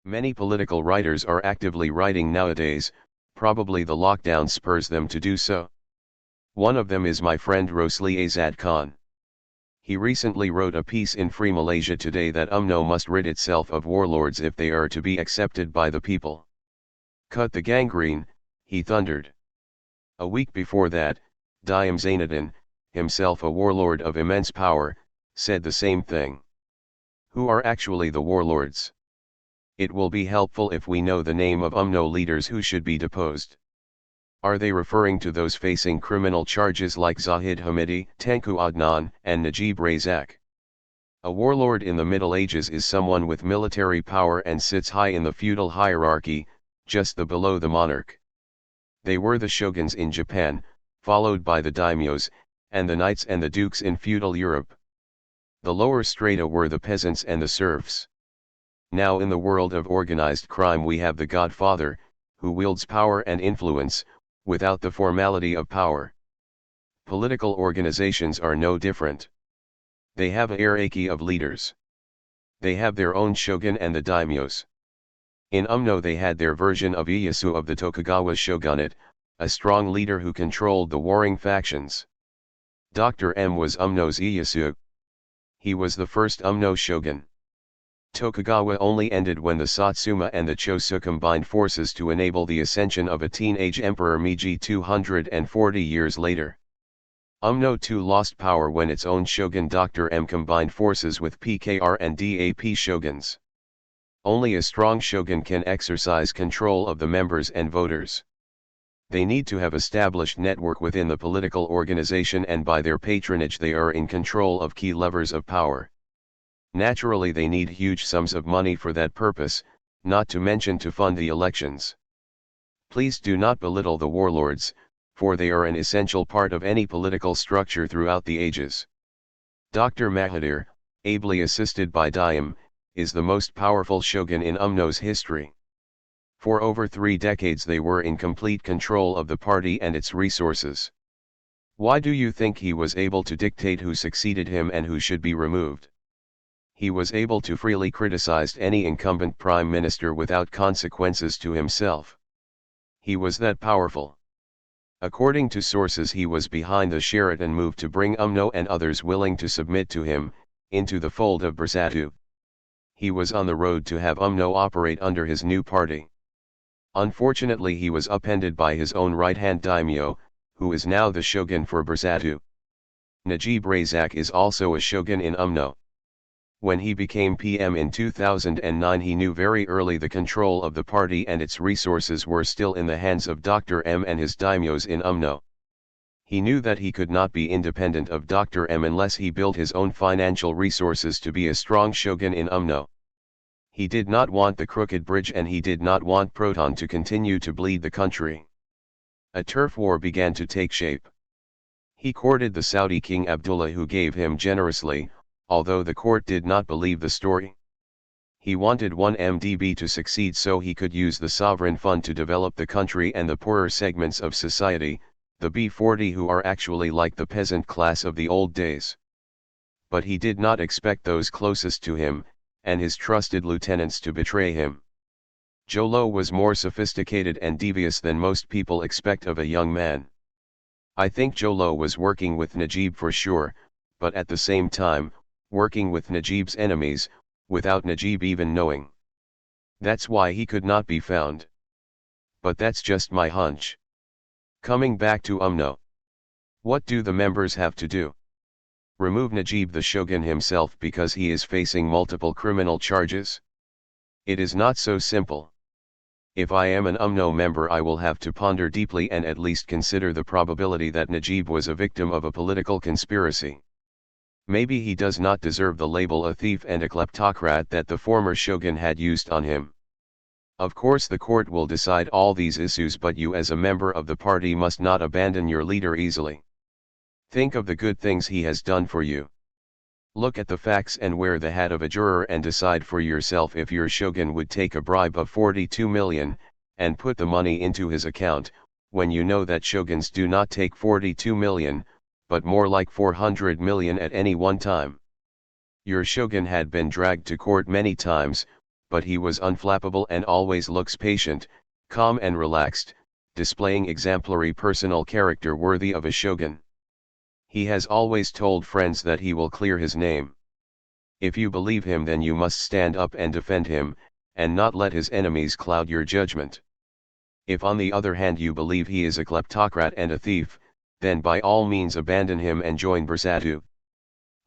Many political writers are actively writing nowadays, probably the lockdown spurs them to do so. One of them is my friend Razak Khan. He recently wrote a piece in Free Malaysia Today that UMNO must rid itself of warlords if they are to be accepted by the people. Cut the gangrene, he thundered. A week before that, Diem Zainuddin, himself a warlord of immense power, said the same thing. Who are actually the warlords? It will be helpful if we know the name of UMNO leaders who should be deposed. Are they referring to those facing criminal charges like Zahid Hamidi, Tengku Adnan, and Najib Razak? A warlord in the Middle Ages is someone with military power and sits high in the feudal hierarchy, just below the monarch. They were the shoguns in Japan, followed by the daimyos, and the knights and the dukes in feudal Europe. The lower strata were the peasants and the serfs. Now in the world of organized crime we have the Godfather, who wields power and influence, without the formality of power. Political organizations are no different. They have a hierarchy of leaders. They have their own shogun and the daimyos. In UMNO they had their version of Ieyasu of the Tokugawa shogunate, a strong leader who controlled the warring factions. Dr. M was UMNO's Ieyasu. He was the first UMNO shogun. Tokugawa only ended when the Satsuma and the Chosu combined forces to enable the ascension of a teenage emperor Meiji 240 years later. UMNO too lost power when its own shogun Dr. M combined forces with PKR and DAP shoguns. Only a strong shogun can exercise control of the members and voters. They need to have established network within the political organization, and by their patronage they are in control of key levers of power. Naturally they need huge sums of money for that purpose, not to mention to fund the elections. Please do not belittle the warlords, for they are an essential part of any political structure throughout the ages. Dr. Mahathir, ably assisted by Diem, is the most powerful shogun in UMNO's history. For over 3 decades they were in complete control of the party and its resources. Why do you think he was able to dictate who succeeded him and who should be removed? He was able to freely criticize any incumbent prime minister without consequences to himself. He was that powerful. According to sources he was behind the Sheraton move to bring UMNO and others willing to submit to him, into the fold of Bersatu. He was on the road to have UMNO operate under his new party. Unfortunately he was upended by his own right-hand daimyo, who is now the shogun for Bersatu. Najib Razak is also a shogun in UMNO. When he became PM in 2009 he knew very early the control of the party and its resources were still in the hands of Dr. M and his daimyos in UMNO. He knew that he could not be independent of Dr. M unless he built his own financial resources to be a strong shogun in UMNO. He did not want the crooked bridge and he did not want Proton to continue to bleed the country. A turf war began to take shape. He courted the Saudi King Abdullah, who gave him generously, although the court did not believe the story. He wanted 1MDB to succeed so he could use the sovereign fund to develop the country and the poorer segments of society, the B40 who are actually like the peasant class of the old days. But he did not expect those closest to him, and his trusted lieutenants, to betray him. Jolo was more sophisticated and devious than most people expect of a young man. I think Jolo was working with Najib for sure, but at the same time, working with Najib's enemies, without Najib even knowing. That's why he could not be found. But that's just my hunch. Coming back to UMNO. What do the members have to do? Remove Najib the shogun himself because he is facing multiple criminal charges? It is not so simple. If I am an UMNO member I will have to ponder deeply and at least consider the probability that Najib was a victim of a political conspiracy. Maybe he does not deserve the label a thief and a kleptocrat that the former shogun had used on him. Of course the court will decide all these issues, but you as a member of the party must not abandon your leader easily. Think of the good things he has done for you. Look at the facts and wear the hat of a juror and decide for yourself if your shogun would take a bribe of 42 million, and put the money into his account, when you know that shoguns do not take 42 million, but more like 400 million at any one time. Your shogun had been dragged to court many times, but he was unflappable and always looks patient, calm and relaxed, displaying exemplary personal character worthy of a shogun. He has always told friends that he will clear his name. If you believe him, then you must stand up and defend him, and not let his enemies cloud your judgment. If on the other hand you believe he is a kleptocrat and a thief, then by all means abandon him and join Bersatu.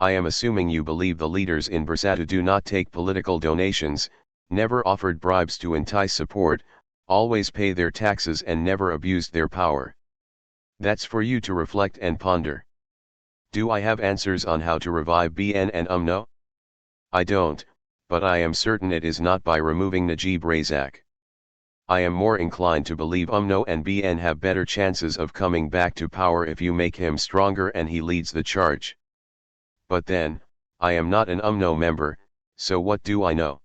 I am assuming you believe the leaders in Bersatu do not take political donations, never offered bribes to entice support, always pay their taxes and never abused their power. That's for you to reflect and ponder. Do I have answers on how to revive BN and UMNO? I don't, but I am certain it is not by removing Najib Razak. I am more inclined to believe UMNO and BN have better chances of coming back to power if you make him stronger and he leads the charge. But then, I am not an UMNO member, so what do I know?